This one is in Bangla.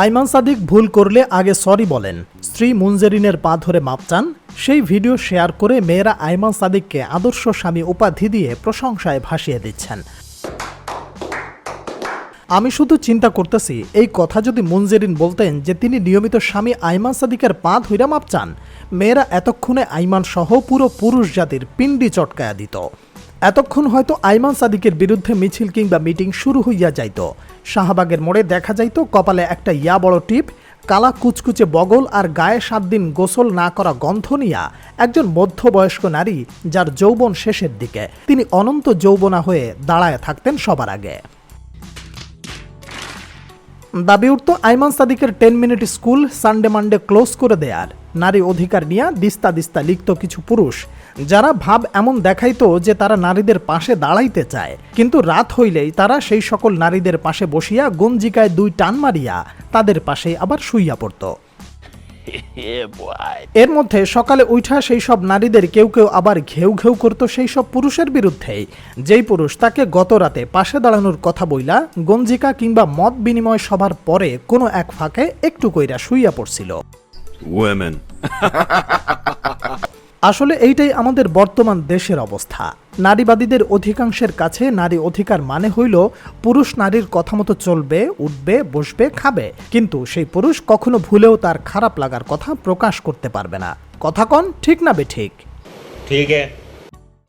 আইমান সাদিক ভুল করলে আগে সরি বলেন, স্ত্রী মুনজেরিনের পা ধরে মাপ চান। সেই ভিডিও শেয়ার করে মেয়েরা আইমান সাদিককে আদর্শ স্বামী উপাধি দিয়ে প্রশংসায় ভাসিয়ে দিচ্ছেন। আমি শুধু চিন্তা করতেছি, এই কথা যদি মুনজেরিন বলতেন যে তিনি নিয়মিত স্বামী আইমান সাদিকের পা ধইরা মাপ চান, মেয়েরা এতক্ষণে আইমান সহ পুরো পুরুষ জাতির পিণ্ডি চটকায়া দিত। এতক্ষণ হয়তো আইমান সাদিকের বিরুদ্ধে মিছিল কিংবা মিটিং শুরু হইয়া যাইত। শাহবাগের মোড়ে দেখা যাইত কপালে একটা ইয়া বড় টিপ, কালা কুচকুচে বগল আর গায়ে 7 দিন গোসল না করা গন্ধ নিয়া একজন মধ্যবয়স্ক নারী, যার যৌবন শেষের দিকে। তিনি অনন্ত যৌবনা হয়ে দাঁড়ায় থাকতেন সবার আগে। দাবি উঠত আইমান সাদিকের 10 minute school Sunday Monday close করে দেয়ার। নারী অধিকার নিয়ে দিস্তা দিস্তা লিখত কিছু পুরুষ, যারা ভাব এমন দেখাইতো যে তারা নারীদের পাশে দাঁড়াইতে চায়, কিন্তু রাত হইলেই তারা সেই সকল নারীদের পাশে বসিয়া গঞ্জিকায় 2 টান মারিয়া তাদের পাশে আবার শুইয়া পড়ত। এর মধ্যে সকালে উঠা সেই সব নারীদের কেউ কেউ আবার ঘেউ ঘেউ করত সেই সব পুরুষের বিরুদ্ধেই, যেই পুরুষ তাকে গত রাতে পাশে দাঁড়ানোর কথা বইলা গঞ্জিকা কিংবা মত বিনিময় সভার পরে কোনো এক ফাঁকে একটু কইরা শুইয়া পড়ছিল। আসলে এইটাই আমাদের বর্তমান দেশের অবস্থা। নারীবাদীদের অধিকাংশের কাছে নারী অধিকার মানে হইল পুরুষ নারীর কথা মতো চলবে, উঠবে, বসবে, খাবে, কিন্তু সেই পুরুষ কখনো ভুলেও তার খারাপ লাগার কথা প্রকাশ করতে পারবে না। কথা কন ঠিক না বেঠিক? ঠিক